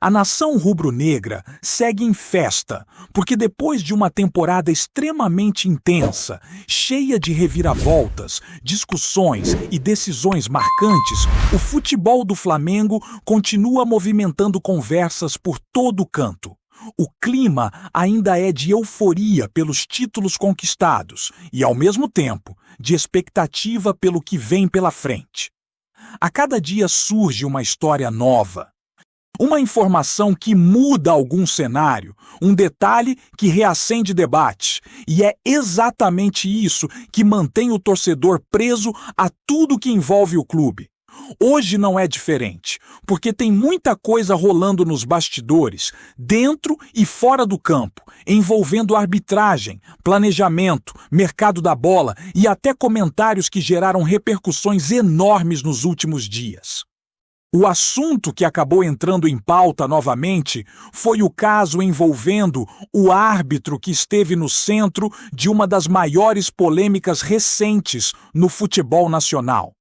A nação rubro-negra segue em festa, porque depois de uma temporada extremamente intensa, cheia de reviravoltas, discussões e decisões marcantes, o futebol do Flamengo continua movimentando conversas por todo canto. O clima ainda é de euforia pelos títulos conquistados e, ao mesmo tempo, de expectativa pelo que vem pela frente. A cada dia surge uma história nova. Uma informação que muda algum cenário, um detalhe que reacende debates. E é exatamente isso que mantém o torcedor preso a tudo que envolve o clube. Hoje não é diferente, porque tem muita coisa rolando nos bastidores, dentro e fora do campo, envolvendo arbitragem, planejamento, mercado da bola e até comentários que geraram repercussões enormes nos últimos dias. O assunto que acabou entrando em pauta novamente foi o caso envolvendo o árbitro que esteve no centro de uma das maiores polêmicas recentes no futebol nacional.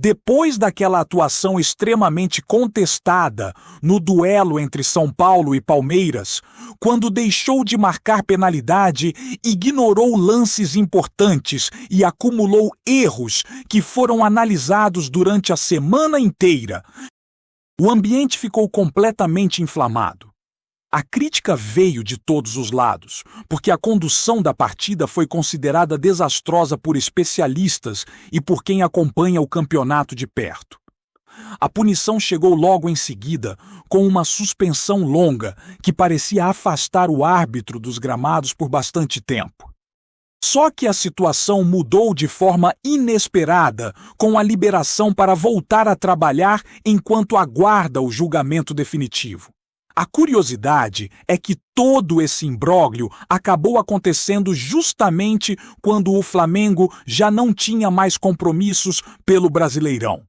Depois daquela atuação extremamente contestada no duelo entre São Paulo e Palmeiras, quando deixou de marcar penalidade, ignorou lances importantes e acumulou erros que foram analisados durante a semana inteira, o ambiente ficou completamente inflamado. A crítica veio de todos os lados, porque a condução da partida foi considerada desastrosa por especialistas e por quem acompanha o campeonato de perto. A punição chegou logo em seguida, com uma suspensão longa que parecia afastar o árbitro dos gramados por bastante tempo. Só que a situação mudou de forma inesperada, com a liberação para voltar a trabalhar enquanto aguarda o julgamento definitivo. A curiosidade é que todo esse imbróglio acabou acontecendo justamente quando o Flamengo já não tinha mais compromissos pelo Brasileirão.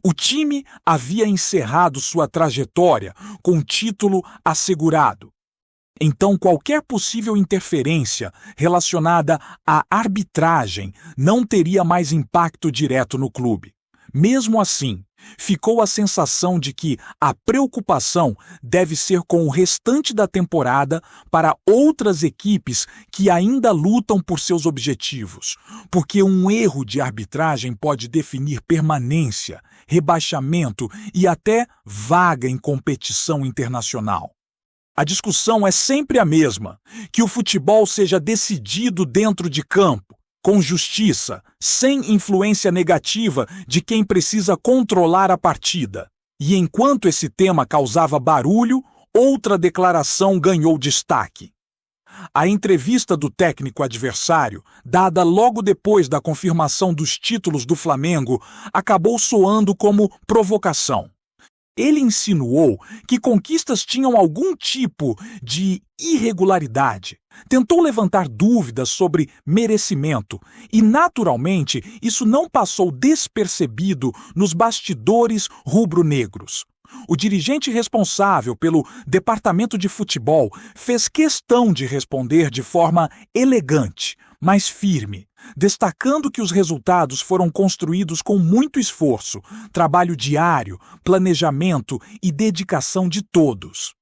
O time havia encerrado sua trajetória com o título assegurado. Então, qualquer possível interferência relacionada à arbitragem não teria mais impacto direto no clube. Mesmo assim, ficou a sensação de que a preocupação deve ser com o restante da temporada para outras equipes que ainda lutam por seus objetivos, porque um erro de arbitragem pode definir permanência, rebaixamento e até vaga em competição internacional. A discussão é sempre a mesma, que o futebol seja decidido dentro de campo, com justiça, sem influência negativa de quem precisa controlar a partida. E enquanto esse tema causava barulho, outra declaração ganhou destaque. A entrevista do técnico adversário, dada logo depois da confirmação dos títulos do Flamengo, acabou soando como provocação. Ele insinuou que conquistas tinham algum tipo de irregularidade. Tentou levantar dúvidas sobre merecimento e, naturalmente, isso não passou despercebido nos bastidores rubro-negros. O dirigente responsável pelo departamento de futebol fez questão de responder de forma elegante, mas firme, destacando que os resultados foram construídos com muito esforço, trabalho diário, planejamento e dedicação de todos.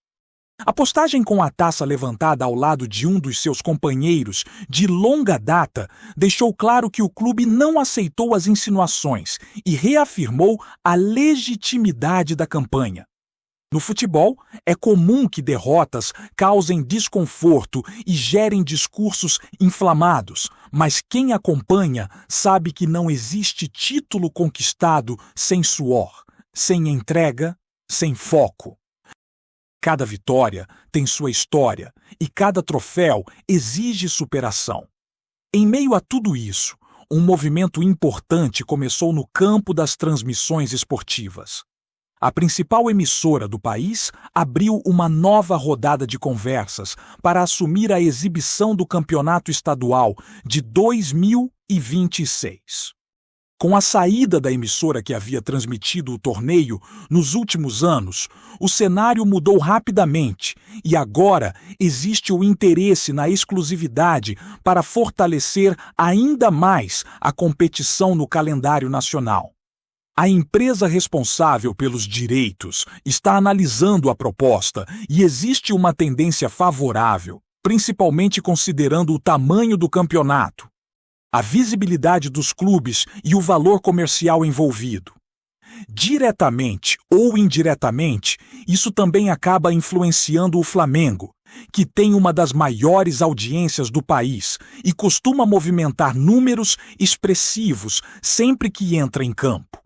A postagem com a taça levantada ao lado de um dos seus companheiros de longa data deixou claro que o clube não aceitou as insinuações e reafirmou a legitimidade da campanha. No futebol, é comum que derrotas causem desconforto e gerem discursos inflamados, mas quem acompanha sabe que não existe título conquistado sem suor, sem entrega, sem foco. Cada vitória tem sua história e cada troféu exige superação. Em meio a tudo isso, um movimento importante começou no campo das transmissões esportivas. A principal emissora do país abriu uma nova rodada de conversas para assumir a exibição do campeonato estadual de 2026. Com a saída da emissora que havia transmitido o torneio nos últimos anos, o cenário mudou rapidamente e agora existe o interesse na exclusividade para fortalecer ainda mais a competição no calendário nacional. A empresa responsável pelos direitos está analisando a proposta e existe uma tendência favorável, principalmente considerando o tamanho do campeonato, a visibilidade dos clubes e o valor comercial envolvido. Diretamente ou indiretamente, isso também acaba influenciando o Flamengo, que tem uma das maiores audiências do país e costuma movimentar números expressivos sempre que entra em campo.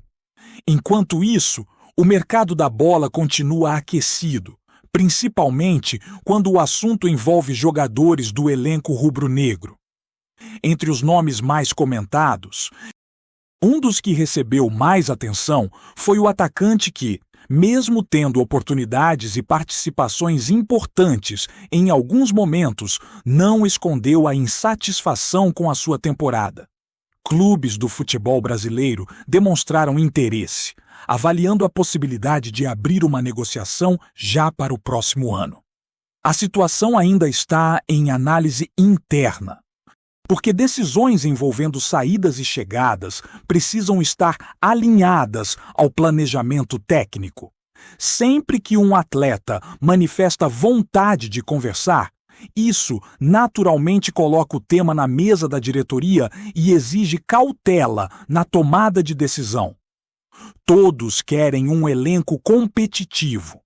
Enquanto isso, o mercado da bola continua aquecido, principalmente quando o assunto envolve jogadores do elenco rubro-negro. Entre os nomes mais comentados, um dos que recebeu mais atenção foi o atacante que, mesmo tendo oportunidades e participações importantes em alguns momentos, não escondeu a insatisfação com a sua temporada. Clubes do futebol brasileiro demonstraram interesse, avaliando a possibilidade de abrir uma negociação já para o próximo ano. A situação ainda está em análise interna, porque decisões envolvendo saídas e chegadas precisam estar alinhadas ao planejamento técnico. Sempre que um atleta manifesta vontade de conversar, isso naturalmente coloca o tema na mesa da diretoria e exige cautela na tomada de decisão. Todos querem um elenco competitivo,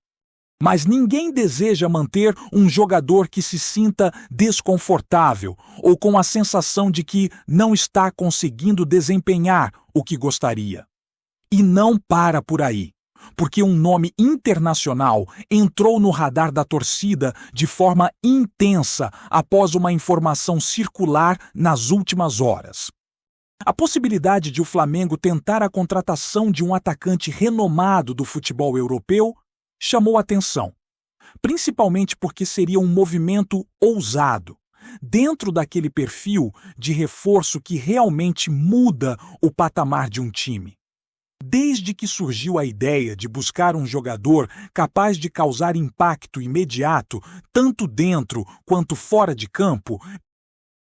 mas ninguém deseja manter um jogador que se sinta desconfortável ou com a sensação de que não está conseguindo desempenhar o que gostaria. E não para por aí, porque um nome internacional entrou no radar da torcida de forma intensa após uma informação circular nas últimas horas. A possibilidade de o Flamengo tentar a contratação de um atacante renomado do futebol europeu chamou atenção, principalmente porque seria um movimento ousado, dentro daquele perfil de reforço que realmente muda o patamar de um time. Desde que surgiu a ideia de buscar um jogador capaz de causar impacto imediato, tanto dentro quanto fora de campo,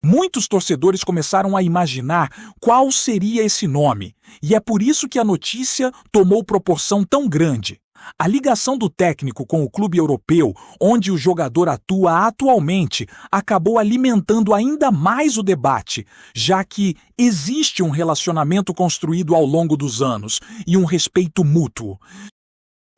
muitos torcedores começaram a imaginar qual seria esse nome, e é por isso que a notícia tomou proporção tão grande. A ligação do técnico com o clube europeu, onde o jogador atua atualmente, acabou alimentando ainda mais o debate, já que existe um relacionamento construído ao longo dos anos e um respeito mútuo.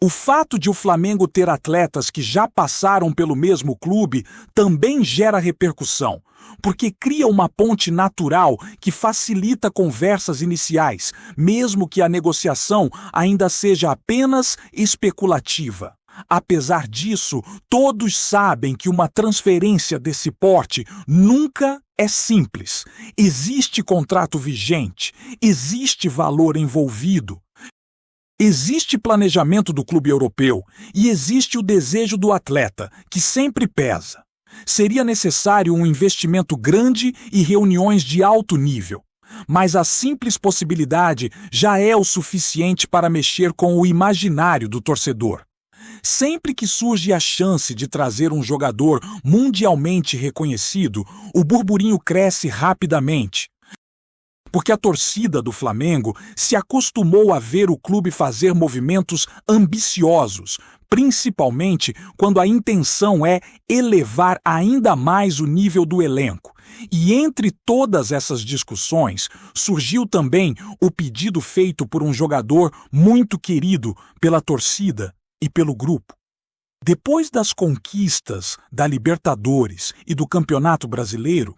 O fato de o Flamengo ter atletas que já passaram pelo mesmo clube também gera repercussão, porque cria uma ponte natural que facilita conversas iniciais, mesmo que a negociação ainda seja apenas especulativa. Apesar disso, todos sabem que uma transferência desse porte nunca é simples. Existe contrato vigente, existe valor envolvido. Existe planejamento do clube europeu e existe o desejo do atleta, que sempre pesa. Seria necessário um investimento grande e reuniões de alto nível, mas a simples possibilidade já é o suficiente para mexer com o imaginário do torcedor. Sempre que surge a chance de trazer um jogador mundialmente reconhecido, o burburinho cresce rapidamente. Porque a torcida do Flamengo se acostumou a ver o clube fazer movimentos ambiciosos, principalmente quando a intenção é elevar ainda mais o nível do elenco. E entre todas essas discussões, surgiu também o pedido feito por um jogador muito querido pela torcida e pelo grupo. Depois das conquistas da Libertadores e do Campeonato Brasileiro,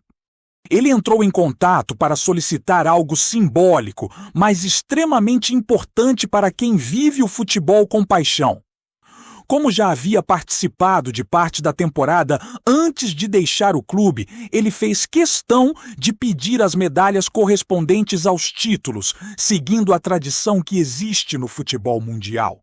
ele entrou em contato para solicitar algo simbólico, mas extremamente importante para quem vive o futebol com paixão. Como já havia participado de parte da temporada antes de deixar o clube, ele fez questão de pedir as medalhas correspondentes aos títulos, seguindo a tradição que existe no futebol mundial.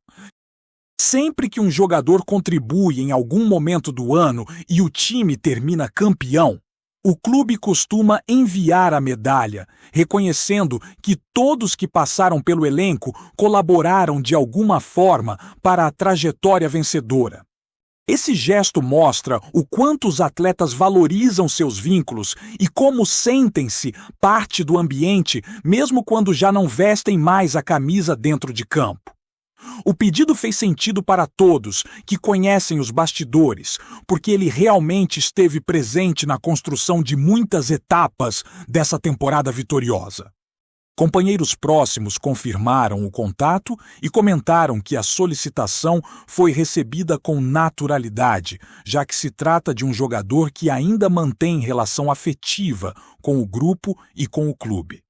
Sempre que um jogador contribui em algum momento do ano e o time termina campeão, o clube costuma enviar a medalha, reconhecendo que todos que passaram pelo elenco colaboraram de alguma forma para a trajetória vencedora. Esse gesto mostra o quanto os atletas valorizam seus vínculos e como sentem-se parte do ambiente, mesmo quando já não vestem mais a camisa dentro de campo. O pedido fez sentido para todos que conhecem os bastidores, porque ele realmente esteve presente na construção de muitas etapas dessa temporada vitoriosa. Companheiros próximos confirmaram o contato e comentaram que a solicitação foi recebida com naturalidade, já que se trata de um jogador que ainda mantém relação afetiva com o grupo e com o clube.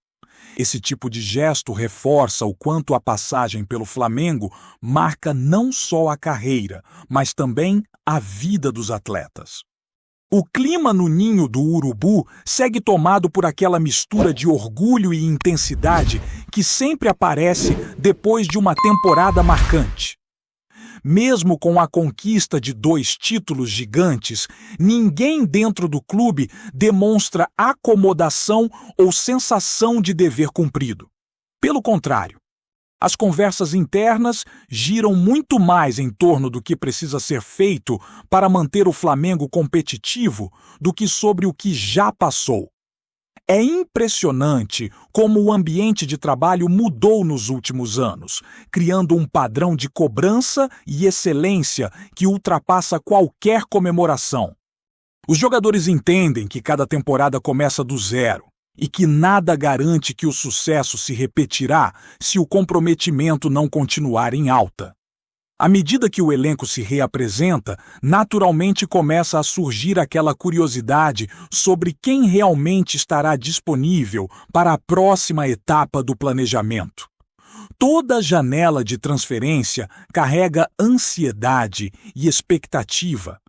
Esse tipo de gesto reforça o quanto a passagem pelo Flamengo marca não só a carreira, mas também a vida dos atletas. O clima no ninho do Urubu segue tomado por aquela mistura de orgulho e intensidade que sempre aparece depois de uma temporada marcante. Mesmo com a conquista de 2 títulos gigantes, ninguém dentro do clube demonstra acomodação ou sensação de dever cumprido. Pelo contrário, as conversas internas giram muito mais em torno do que precisa ser feito para manter o Flamengo competitivo do que sobre o que já passou. É impressionante como o ambiente de trabalho mudou nos últimos anos, criando um padrão de cobrança e excelência que ultrapassa qualquer comemoração. Os jogadores entendem que cada temporada começa do zero e que nada garante que o sucesso se repetirá se o comprometimento não continuar em alta. À medida que o elenco se reapresenta, naturalmente começa a surgir aquela curiosidade sobre quem realmente estará disponível para a próxima etapa do planejamento. Toda janela de transferência carrega ansiedade e expectativa.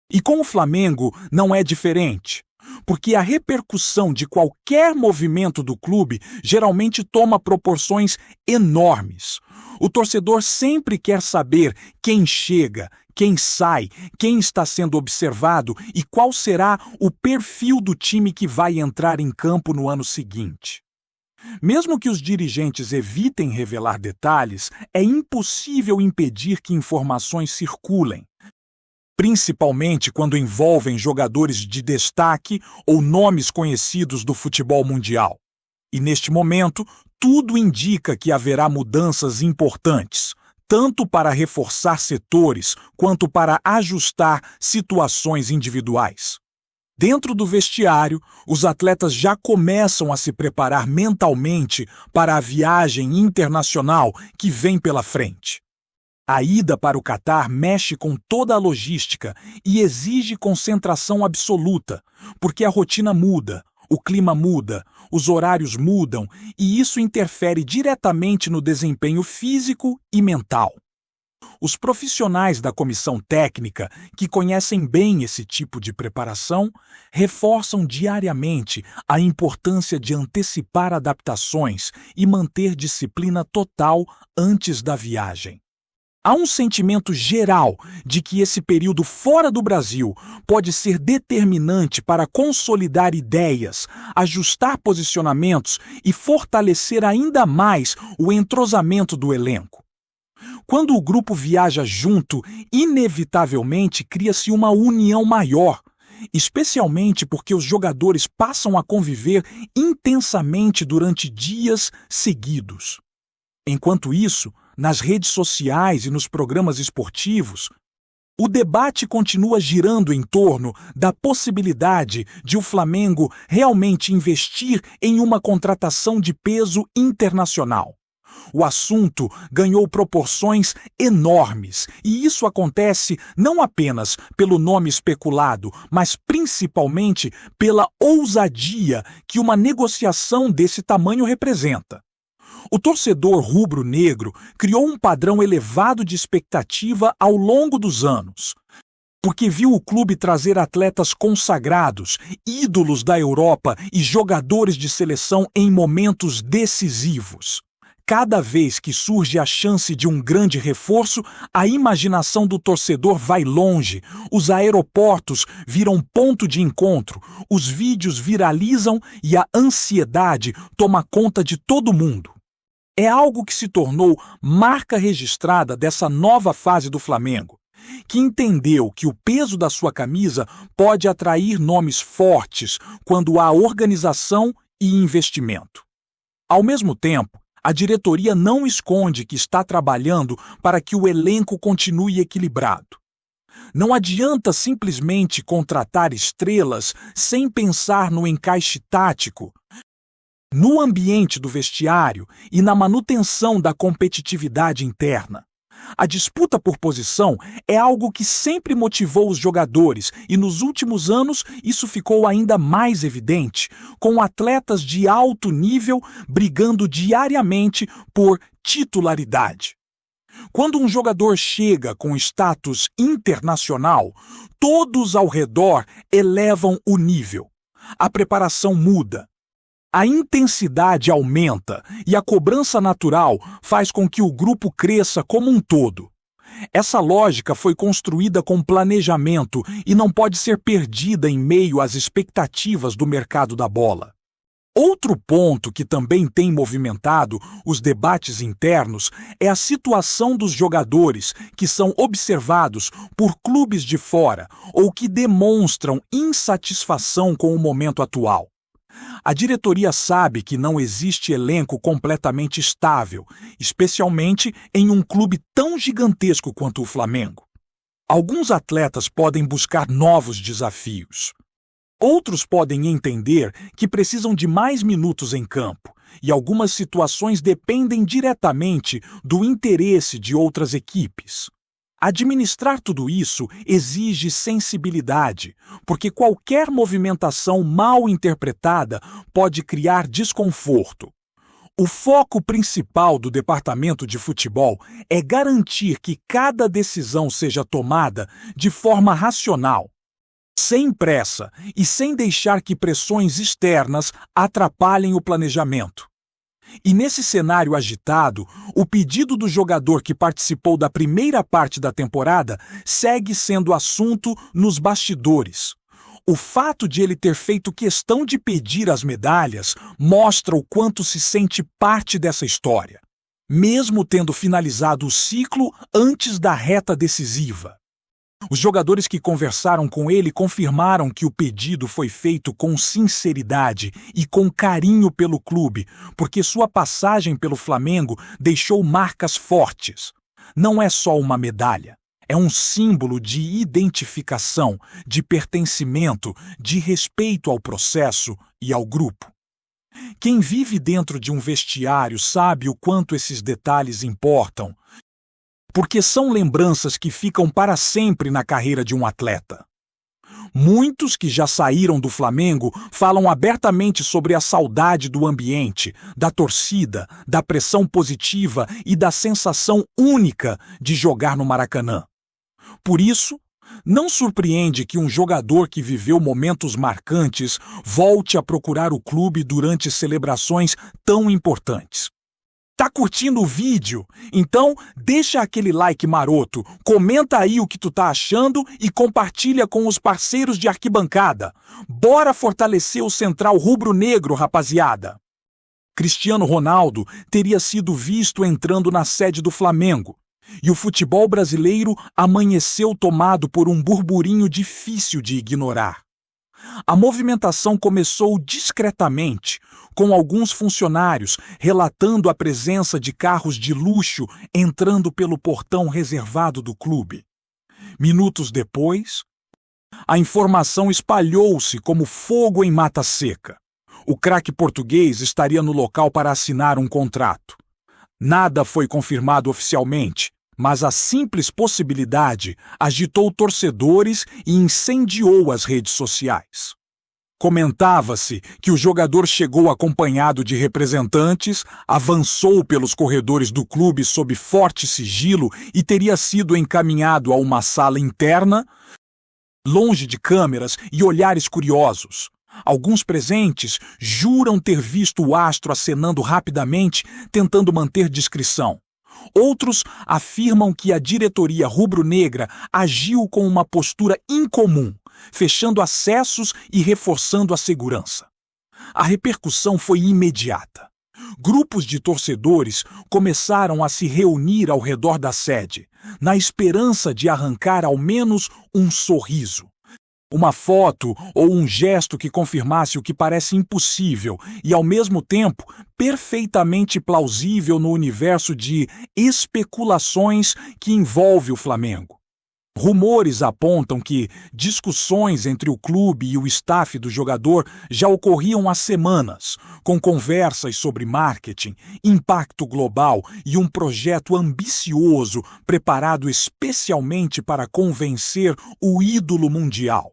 E com o Flamengo não é diferente, porque a repercussão de qualquer movimento do clube geralmente toma proporções enormes. O torcedor sempre quer saber quem chega, quem sai, quem está sendo observado e qual será o perfil do time que vai entrar em campo no ano seguinte. Mesmo que os dirigentes evitem revelar detalhes, é impossível impedir que informações circulem, principalmente quando envolvem jogadores de destaque ou nomes conhecidos do futebol mundial. E neste momento, tudo indica que haverá mudanças importantes, tanto para reforçar setores quanto para ajustar situações individuais. Dentro do vestiário, os atletas já começam a se preparar mentalmente para a viagem internacional que vem pela frente. A ida para o Catar mexe com toda a logística e exige concentração absoluta, porque a rotina muda, o clima muda, os horários mudam e isso interfere diretamente no desempenho físico e mental. Os profissionais da comissão técnica, que conhecem bem esse tipo de preparação, reforçam diariamente a importância de antecipar adaptações e manter disciplina total antes da viagem. Há um sentimento geral de que esse período fora do Brasil pode ser determinante para consolidar ideias, ajustar posicionamentos e fortalecer ainda mais o entrosamento do elenco. Quando o grupo viaja junto, inevitavelmente cria-se uma união maior, especialmente porque os jogadores passam a conviver intensamente durante dias seguidos. Enquanto isso, nas redes sociais e nos programas esportivos, o debate continua girando em torno da possibilidade de o Flamengo realmente investir em uma contratação de peso internacional. O assunto ganhou proporções enormes, e isso acontece não apenas pelo nome especulado, mas principalmente pela ousadia que uma negociação desse tamanho representa. O torcedor rubro-negro criou um padrão elevado de expectativa ao longo dos anos, porque viu o clube trazer atletas consagrados, ídolos da Europa e jogadores de seleção em momentos decisivos. Cada vez que surge a chance de um grande reforço, a imaginação do torcedor vai longe, os aeroportos viram ponto de encontro, os vídeos viralizam e a ansiedade toma conta de todo mundo. É algo que se tornou marca registrada dessa nova fase do Flamengo, que entendeu que o peso da sua camisa pode atrair nomes fortes quando há organização e investimento. Ao mesmo tempo, a diretoria não esconde que está trabalhando para que o elenco continue equilibrado. Não adianta simplesmente contratar estrelas sem pensar no encaixe tático, no ambiente do vestiário e na manutenção da competitividade interna. A disputa por posição é algo que sempre motivou os jogadores e nos últimos anos isso ficou ainda mais evidente, com atletas de alto nível brigando diariamente por titularidade. Quando um jogador chega com status internacional, todos ao redor elevam o nível. A preparação muda. A intensidade aumenta e a cobrança natural faz com que o grupo cresça como um todo. Essa lógica foi construída com planejamento e não pode ser perdida em meio às expectativas do mercado da bola. Outro ponto que também tem movimentado os debates internos é a situação dos jogadores que são observados por clubes de fora ou que demonstram insatisfação com o momento atual. A diretoria sabe que não existe elenco completamente estável, especialmente em um clube tão gigantesco quanto o Flamengo. Alguns atletas podem buscar novos desafios. Outros podem entender que precisam de mais minutos em campo, e algumas situações dependem diretamente do interesse de outras equipes. Administrar tudo isso exige sensibilidade, porque qualquer movimentação mal interpretada pode criar desconforto. O foco principal do departamento de futebol é garantir que cada decisão seja tomada de forma racional, sem pressa e sem deixar que pressões externas atrapalhem o planejamento. E nesse cenário agitado, o pedido do jogador que participou da primeira parte da temporada segue sendo assunto nos bastidores. O fato de ele ter feito questão de pedir as medalhas mostra o quanto se sente parte dessa história, mesmo tendo finalizado o ciclo antes da reta decisiva. Os jogadores que conversaram com ele confirmaram que o pedido foi feito com sinceridade e com carinho pelo clube, porque sua passagem pelo Flamengo deixou marcas fortes. Não é só uma medalha, é um símbolo de identificação, de pertencimento, de respeito ao processo e ao grupo. Quem vive dentro de um vestiário sabe o quanto esses detalhes importam, porque são lembranças que ficam para sempre na carreira de um atleta. Muitos que já saíram do Flamengo falam abertamente sobre a saudade do ambiente, da torcida, da pressão positiva e da sensação única de jogar no Maracanã. Por isso, não surpreende que um jogador que viveu momentos marcantes volte a procurar o clube durante celebrações tão importantes. Tá curtindo o vídeo? Então deixa aquele like maroto, comenta aí o que tu tá achando e compartilha com os parceiros de arquibancada. Bora fortalecer o Central Rubro-Negro, rapaziada! Cristiano Ronaldo teria sido visto entrando na sede do Flamengo, e o futebol brasileiro amanheceu tomado por um burburinho difícil de ignorar. A movimentação começou discretamente, com alguns funcionários relatando a presença de carros de luxo entrando pelo portão reservado do clube. Minutos depois, a informação espalhou-se como fogo em mata seca. O craque português estaria no local para assinar um contrato. Nada foi confirmado oficialmente, mas a simples possibilidade agitou torcedores e incendiou as redes sociais. Comentava-se que o jogador chegou acompanhado de representantes, avançou pelos corredores do clube sob forte sigilo e teria sido encaminhado a uma sala interna, longe de câmeras e olhares curiosos. Alguns presentes juram ter visto o astro acenando rapidamente, tentando manter discrição. Outros afirmam que a diretoria rubro-negra agiu com uma postura incomum, fechando acessos e reforçando a segurança. A repercussão foi imediata. Grupos de torcedores começaram a se reunir ao redor da sede, na esperança de arrancar ao menos um sorriso. Uma foto ou um gesto que confirmasse o que parece impossível e, ao mesmo tempo, perfeitamente plausível no universo de especulações que envolve o Flamengo. Rumores apontam que discussões entre o clube e o staff do jogador já ocorriam há semanas, com conversas sobre marketing, impacto global e um projeto ambicioso preparado especialmente para convencer o ídolo mundial.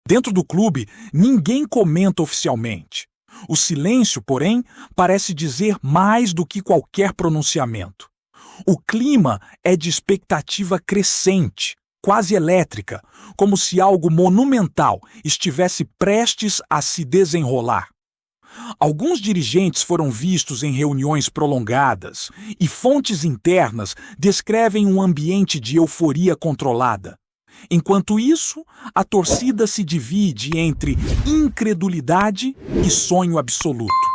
Dentro do clube, ninguém comenta oficialmente. O silêncio, porém, parece dizer mais do que qualquer pronunciamento. O clima é de expectativa crescente, quase elétrica, como se algo monumental estivesse prestes a se desenrolar. Alguns dirigentes foram vistos em reuniões prolongadas e fontes internas descrevem um ambiente de euforia controlada. Enquanto isso, a torcida se divide entre incredulidade e sonho absoluto.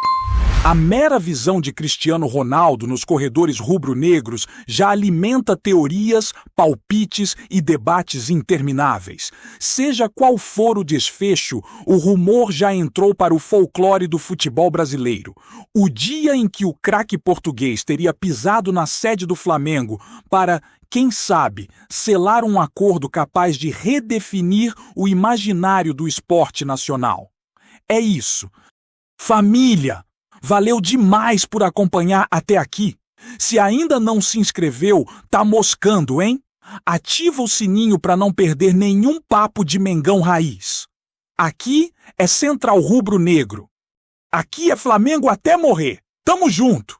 A mera visão de Cristiano Ronaldo nos corredores rubro-negros já alimenta teorias, palpites e debates intermináveis. Seja qual for o desfecho, o rumor já entrou para o folclore do futebol brasileiro. O dia em que o craque português teria pisado na sede do Flamengo para, quem sabe, selar um acordo capaz de redefinir o imaginário do esporte nacional. É isso. Família! Valeu demais por acompanhar até aqui. Se ainda não se inscreveu, tá moscando, hein? Ativa o sininho para não perder nenhum papo de Mengão Raiz. Aqui é Central Rubro Negro. Aqui é Flamengo até morrer. Tamo junto!